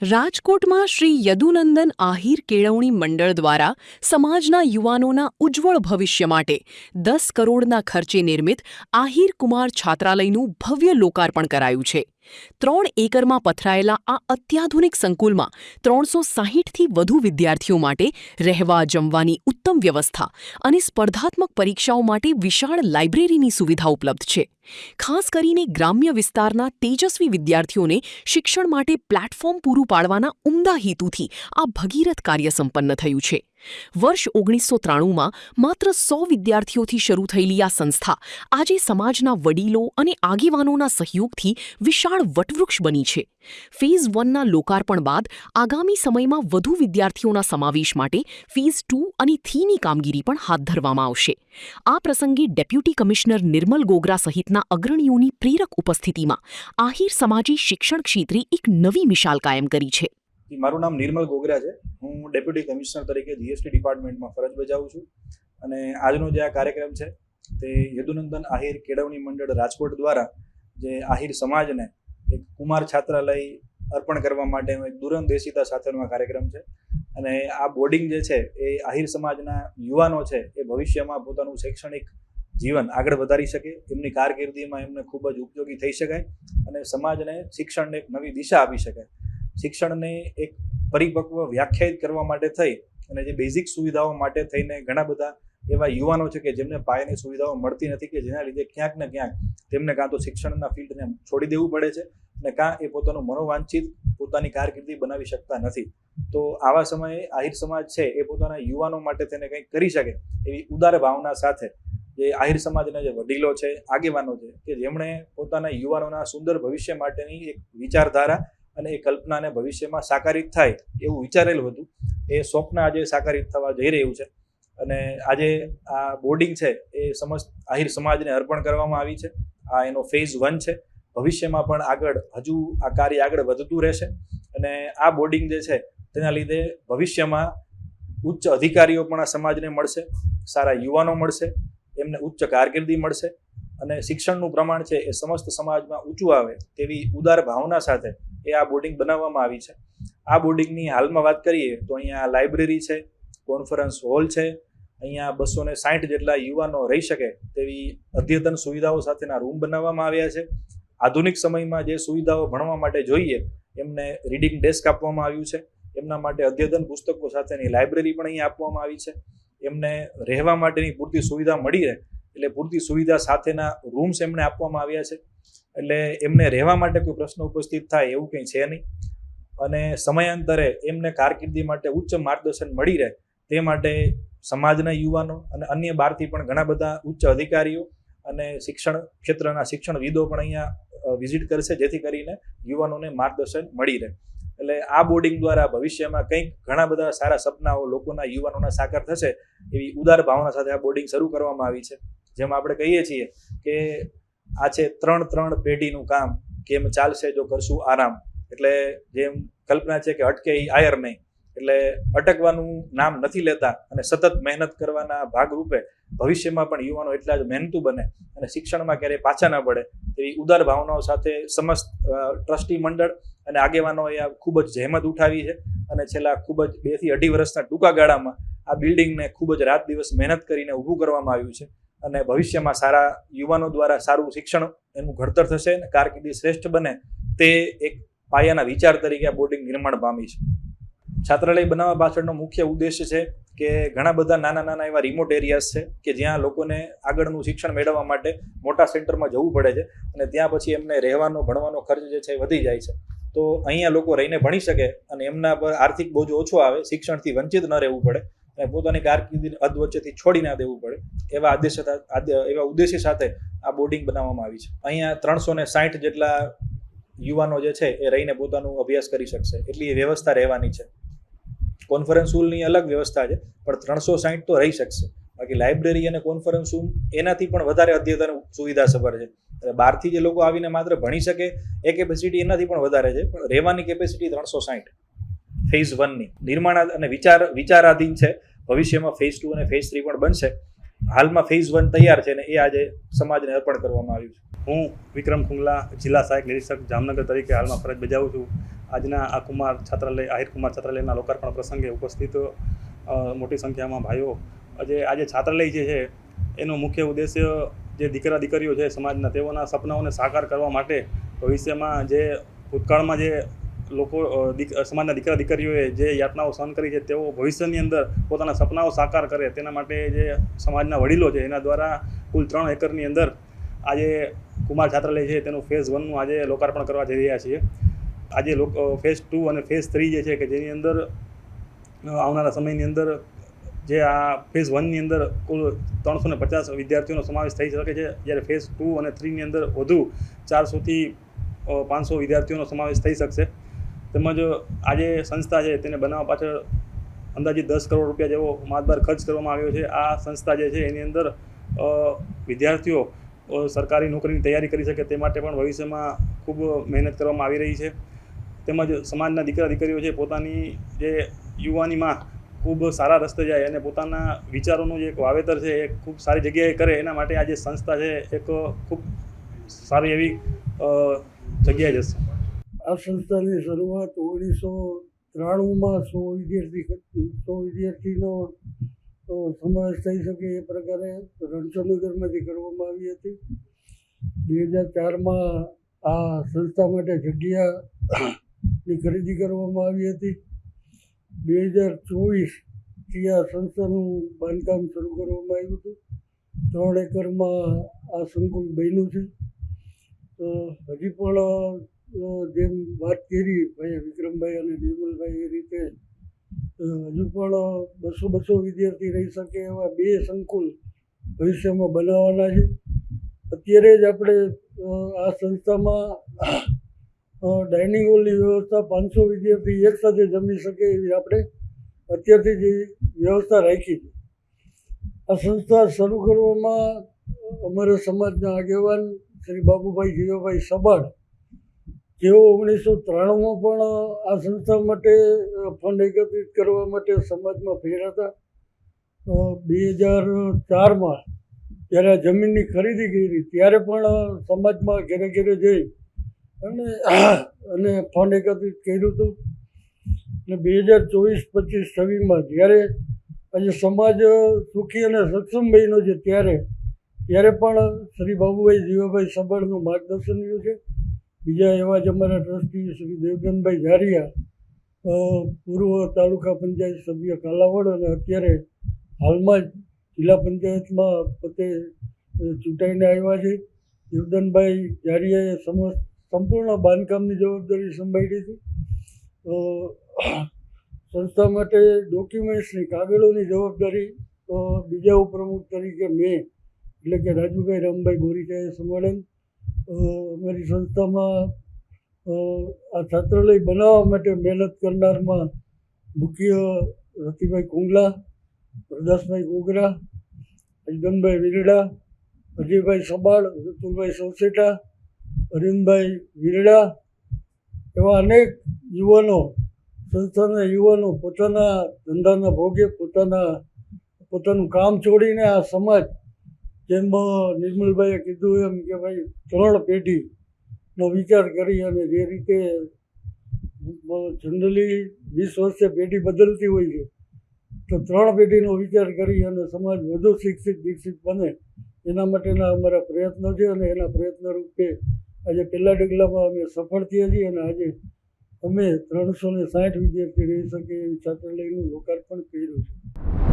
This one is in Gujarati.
રાજકોટમાં શ્રી યદુનંદન આહિર કેળવણી મંડળ દ્વારા સમાજના યુવાનોના ઉજ્જવળ ભવિષ્ય માટે 10 કરોડના ખર્ચે નિર્મિત આહિર કુમાર છાત્રાલયનું ભવ્ય લોકાર્પણ કરાયું છે. 3 એકરમાં પથરાયેલા આ અત્યાધુનિક સંકુલમાં 360થી વધુ વિદ્યાર્થીઓ માટે રહેવા જમવાની ઉત્તમ વ્યવસ્થા અને સ્પર્ધાત્મક પરીક્ષાઓ માટે વિશાળ લાઇબ્રેરીની સુવિધા ઉપલબ્ધ છે. ખાસ કરીને ગ્રામ્ય વિસ્તારના તેજસ્વી વિદ્યાર્થીઓને શિક્ષણ માટે પ્લેટફોર્મ પૂરું પાડવાના ઉમદા હેતુથી આ ભગીરથ કાર્ય સંપન્ન થયું છે. વર્ષ 1993માં માત્ર 100 વિદ્યાર્થીઓથી શરૂ થયેલી આ સંસ્થા આજે સમાજના વડીલો અને આગેવાનોના સહયોગથી વિશાળ વટવૃક્ષ બની છે. ફેઝ 1ના લોકાર્પણ બાદ આગામી સમયમાં વધુ વિદ્યાર્થીઓના સમાવેશ માટે ફેઝ 2 અને 3ની કામગીરી પણ હાથ ધરવામાં આવશે. આ પ્રસંગે ડેપ્યુટી કમિશનર નિર્મલ ગોગરા સહિતના અગ્રણીઓની પ્રેરક ઉપસ્થિતિમાં આહિર સમાજે શિક્ષણ ક્ષેત્રે એક નવી મિસાલ કાયમ કરી છે. મારું નામ નિર્મલ ગોગરા છે. હું ડેપ્યુટી કમિશનર તરીકે જીએસટી ડિપાર્ટમેન્ટમાં ફરજ બજાવું છું અને આજનો જે આ કાર્યક્રમ છે તે યદુનંદન આહિર કેળવણી મંડળ રાજકોટ દ્વારા જે આહિર સમાજને એક કુમાર છાત્રાલય અર્પણ કરવા માટેનો એક દૂરંદેશિતા સાથેનો આ કાર્યક્રમ છે. અને આ બોર્ડિંગ જે છે એ આહિર સમાજના યુવાનો છે એ ભવિષ્યમાં પોતાનું શૈક્ષણિક જીવન આગળ વધારી શકે, એમની કારકિર્દીમાં એમને ખૂબ જ ઉપયોગી થઈ શકાય અને સમાજને શિક્ષણને એક નવી દિશા આપી શકાય. શિક્ષણને એક પરિપક્વ વ્યાખ્યાયિત કરવા માટે થઈ અને જે બેઝિક સુવિધાઓ માટે થઈને ઘણા બધા એવા યુવાનો છે કે જેમને પાયાની સુવિધાઓ મળતી નથી, કે જેના લીધે ક્યાંક ને ક્યાંક તેમને કાં તો શિક્ષણના ફિલ્ડને છોડી દેવું પડે છે અને કાં એ પોતાનું મનોવાંછિત પોતાની કારકિર્દી બનાવી શકતા નથી. તો આવા સમયે આહિર સમાજ છે એ પોતાના યુવાનો માટે તેને કંઈક કરી શકે એવી ઉદાર ભાવના સાથે જે આહિર સમાજના જે વડીલો છે, આગેવાનો છે, કે જેમણે પોતાના યુવાનોના સુંદર ભવિષ્ય માટેની એક વિચારધારા અને એ કલ્પનાને ભવિષ્યમાં સાકારિત થાય એવું વિચારેલું હતું. એ સ્વપ્ન આજે સાકારિત થવા જઈ રહ્યું છે અને આજે આ બોર્ડિંગ છે એ સમસ્ત આહિર સમાજને અર્પણ કરવામાં આવી છે. આ એનો ફેઝ 1 છે. ભવિષ્યમાં પણ આગળ હજુ આ કાર્ય આગળ વધતું રહેશે અને આ બોર્ડિંગ જે છે તેના લીધે ભવિષ્યમાં ઉચ્ચ અધિકારીઓ પણ આ સમાજને મળશે, સારા યુવાનો મળશે, એમને ઉચ્ચ કારકિર્દી મળશે અને શિક્ષણનું પ્રમાણ છે એ સમસ્ત સમાજમાં ઊંચું આવે તેવી ઉદાર ભાવના સાથે એ આ બોર્ડિંગ બનાવવામાં આવી છે. આ બોર્ડિંગની હાલમાં વાત કરીએ તો અહીંયા લાઇબ્રેરી છે, કોન્ફરન્સ હોલ છે, અહીંયા 260 જેટલા યુવાનો રહી શકે તેવી અદ્યતન સુવિધાઓ સાથેના રૂમ બનાવવામાં આવ્યા છે. આધુનિક સમયમાં જે સુવિધાઓ ભણવા માટે જોઈએ એમને રીડિંગ ડેસ્ક આપવામાં આવ્યું છે. એમના માટે અદ્યતન પુસ્તકો સાથેની લાઇબ્રેરી પણ અહીંયા આપવામાં આવી છે. એમને રહેવા માટેની પૂરતી સુવિધા મળી રહે એટલે પૂરતી સુવિધા સાથેના રૂમ્સ એમને આપવામાં આવ્યા છે. એટલે એમને રહેવા માટે કોઈ પ્રશ્ન ઉપસ્થિત થાય એવું કંઈ છે નહીં અને સમયાંતરે એમને કારકિર્દી માટે ઉચ્ચ માર્ગદર્શન મળી રહે તે માટે સમાજના યુવાનો અને અન્ય બહારથી પણ ઘણા બધા ઉચ્ચ અધિકારીઓ અને શિક્ષણ ક્ષેત્રના શિક્ષણવિદો પણ અહીંયા વિઝિટ કરશે, જેથી કરીને યુવાનોને માર્ગદર્શન મળી રહે. એટલે આ બોર્ડિંગ દ્વારા ભવિષ્યમાં કંઈક ઘણા બધા સારા સપનાઓ લોકોના યુવાનોના સાકાર થશે એવી ઉદાર ભાવના સાથે આ બોર્ડિંગ શરૂ કરવામાં આવી છે. જેમ આપણે કહીએ છીએ કે આ છે 3 પેઢીનું કામ, કેમ ચાલશે જો કરશું આરામ. એટલે જેમ કલ્પના છે કે અટકે એ આયર નહીં, એટલે અટકવાનું નામ નથી લેતા અને સતત મહેનત કરવાના ભાગરૂપે ભવિષ્યમાં પણ યુવાનો એટલા જ મહેનતુ બને અને શિક્ષણમાં ક્યારેય પાછા ના પડે તેવી ઉદાર ભાવનાઓ સાથે સમસ્ત ટ્રસ્ટી મંડળ અને આગેવાનોએ આ ખૂબ જ જહેમત ઉઠાવી છે અને છેલ્લા ખૂબ જ 2 થી 2.5 વર્ષના ટૂંકા ગાળામાં આ બિલ્ડિંગને ખૂબ જ રાત દિવસ મહેનત કરીને ઊભું કરવામાં આવ્યું છે અને ભવિષ્યમાં સારા યુવાનો દ્વારા સારું શિક્ષણ એનું ઘડતર થશે અને કારકિર્દી શ્રેષ્ઠ બને તે એક પાયાના વિચાર તરીકે આ બોર્ડિંગ નિર્માણ પામી છે. છાત્રાલય બનાવવા પાછળનો મુખ્ય ઉદ્દેશ્ય છે કે ઘણા બધા નાના એવા રિમોટ એરિયાઝ છે કે જ્યાં લોકોને આગળનું શિક્ષણ મેળવવા માટે મોટા સેન્ટરમાં જવું પડે છે અને ત્યાં પછી એમને રહેવાનો ભણવાનો ખર્ચ જે છે એ વધી જાય છે. તો અહીંયા લોકો રહીને ભણી શકે અને એમના પર આર્થિક બોજો ઓછો આવે, શિક્ષણથી વંચિત ન રહેવું પડે અને પોતાની કારકિર્દીને અધવચ્ચેથી છોડી ના દેવું પડે એવા ઉદ્દેશ્ય સાથે આ બોર્ડિંગ બનાવવામાં આવી છે. અહીંયા 360 જેટલા યુવાનો જે છે એ રહીને પોતાનો અભ્યાસ કરી શકશે એટલી વ્યવસ્થા રહેવાની છે. કોન્ફરન્સ હોલની અલગ વ્યવસ્થા છે પણ 360 તો રહી શકશે. બાકી લાઇબ્રેરી અને કોન્ફરન્સ રૂમ એનાથી પણ વધારે અદ્યતન સુવિધા સભર છે. બહારથી જે લોકો આવીને માત્ર ભણી શકે એ કેપેસિટી એનાથી પણ વધારે છે, પણ રહેવાની કેપેસિટી 360 ફેઝ 1ની નિર્માણ અને વિચારાધીન છે. ભવિષ્યમાં ફેઝ 2 અને ફેઝ 3 પણ બનશે. હાલમાં ફેઝ 1 તૈયાર છે અને એ આજે સમાજને અર્પણ કરવામાં આવ્યું છે. હું વિક્રમ ખુંગલા, જિલ્લા સહાયક નિરીક્ષક જામનગર તરીકે હાલમાં ફરજ બજાવું છું. આજના આ આહિર કુમાર છાત્રાલયના લોકાર્પણ પ્રસંગે ઉપસ્થિત મોટી સંખ્યામાં ભાઈઓ આજે છાત્રાલય જે છે એનો મુખ્ય ઉદ્દેશ્ય જે દીકરા દીકરીઓ છે સમાજના તેઓના સપનાઓને સાકાર કરવા માટે ભવિષ્યમાં જે ભૂતકાળમાં જે લોકો સમાજના દીકરા દીકરીઓએ જે યાતનાઓ સહન કરી છે તેઓ ભવિષ્યની અંદર પોતાના સપનાઓ સાકાર કરે તેના માટે જે સમાજના વડીલો છે એના દ્વારા કુલ 3 એકરની અંદર આજે કુમાર છાત્રાલય છે તેનું ફેઝ 1નું આજે લોકાર્પણ કરવા જઈ રહ્યા છીએ. આજે ફેઝ 2 અને ફેઝ 3 જે છે કે જેની અંદર આવનારા સમયની અંદર જે આ ફેઝ 1ની અંદર કુલ 350 વિદ્યાર્થીઓનો સમાવેશ થઈ શકે છે, જ્યારે ફેઝ 2 અને 3ની અંદર વધુ 400થી 500 વિદ્યાર્થીઓનો સમાવેશ થઈ શકશે. તેમજ આજે સંસ્થા છે તેને બનાવવા પાછળ અંદાજિત 10 કરોડ રૂપિયા જેવો માતબાર ખર્ચ કરવામાં આવ્યો છે. આ સંસ્થા જે છે એની અંદર વિદ્યાર્થીઓ સરકારી નોકરીની તૈયારી કરી શકે તે માટે પણ ભવિષ્યમાં ખૂબ મહેનત કરવામાં આવી રહી છે. તેમજ સમાજના દીકરા દીકરીઓ છે પોતાની જે યુવાનીમાં ખૂબ સારા રસ્તે જાય અને પોતાના વિચારોનું જે એક વાવેતર છે એ ખૂબ સારી જગ્યાએ કરે એના માટે આ જે સંસ્થા છે એક ખૂબ સારી એવી જગ્યાએ જશે. આ સંસ્થાની શરૂઆત 1993માં 100 વિદ્યાર્થીનો સમાવેશ થઈ શકે એ પ્રકારે રણછોડનગરમાંથી કરવામાં આવી હતી. 2004માં આ સંસ્થા માટે જગ્યાની ખરીદી કરવામાં આવી હતી. 2024થી આ સંસ્થાનું બાંધકામ શરૂ કરવામાં આવ્યું હતું. 3 એકરમાં આ સંકુલ બન્યું છે. હજી પણ જેમ વાત કરી ભાઈ વિક્રમભાઈ અને નિર્મલભાઈ એ રીતે હજુ પણ 200 વિદ્યાર્થી રહી શકે એવા 2 સંકુલ ભવિષ્યમાં બનાવવાના છે. અત્યારે જ આપણે આ સંસ્થામાં ડાઇનિંગ હોલની વ્યવસ્થા 500 વિદ્યાર્થી એકસાથે જમી શકે એવી આપણે અત્યારથી જ વ્યવસ્થા રાખી છે. આ સંસ્થા શરૂ કરવામાં અમારા સમાજના આગેવાન શ્રી બાબુભાઈ જીવાભાઈ સબાડ, જેઓ 1993માં પણ આ સંસ્થા માટે ફંડ એકત્રિત કરવા માટે સમાજમાં ફેર્યા હતા. 2004માં જ્યારે આ જમીનની ખરીદી કરી ત્યારે પણ સમાજમાં ઘરે ઘરે જઈ અને ફંડ એકત્રિત કર્યું હતું. અને 2024-25-26માં જ્યારે આજે સમાજ સુખી અને સક્ષમ બન્યો છે ત્યારે પણ શ્રી બાબુભાઈ જીવાભાઈ સબાડનું માર્ગદર્શન રહ્યું છે. બીજા એવા જ અમારા ટ્રસ્ટી શ્રી દેવધનભાઈ ઝારિયા, પૂર્વ તાલુકા પંચાયત સભ્ય કાલાવડ અને અત્યારે હાલમાં જ જિલ્લા પંચાયતમાં પોતે ચૂંટાઈને આવ્યા છે. દેવધનભાઈ ઝારિયાએ સંપૂર્ણ બાંધકામની જવાબદારી સંભાળી હતી. સંસ્થા માટે ડોક્યુમેન્ટ્સની કાગળોની જવાબદારી બીજા ઉપપ્રમુખ તરીકે મેં એટલે કે રાજુભાઈ રામભાઈ બોરીચાએ સંભાળેલ. અમારી સંસ્થામાં આ છાત્રાલય બનાવવા માટે મહેનત કરનારમાં મુખ્ય રતિભાઈ કુંગલા, પ્રદાસભાઈ ગોગરા, અજગનભાઈ વિરડા, અજયભાઈ સબાડ, ઋતુલભાઈ સવસેટા, અરવિંદભાઈ વિરડા એવા અનેક યુવાનો, સંસ્થાના યુવાનો પોતાના ધંધાના ભોગે પોતાનું કામ છોડીને આ સમાજ, જેમ નિર્મલભાઈએ કીધું એમ કે ભાઈ 3 પેઢીનો વિચાર કરી અને જે રીતે જનરલી 20 વર્ષે પેઢી બદલતી હોય છે તો 3 પેઢીનો વિચાર કરી અને સમાજ વધુ શિક્ષિત દીક્ષિત બને એના માટેના અમારા પ્રયત્નો છે. અને એના પ્રયત્ન રૂપે આજે પહેલા ડગલામાં અમે સફળ થયા છીએ અને આજે અમે 360 વિદ્યાર્થી રહી શકે એવી છાત્રાલયનું લોકાર્પણ કર્યું છે.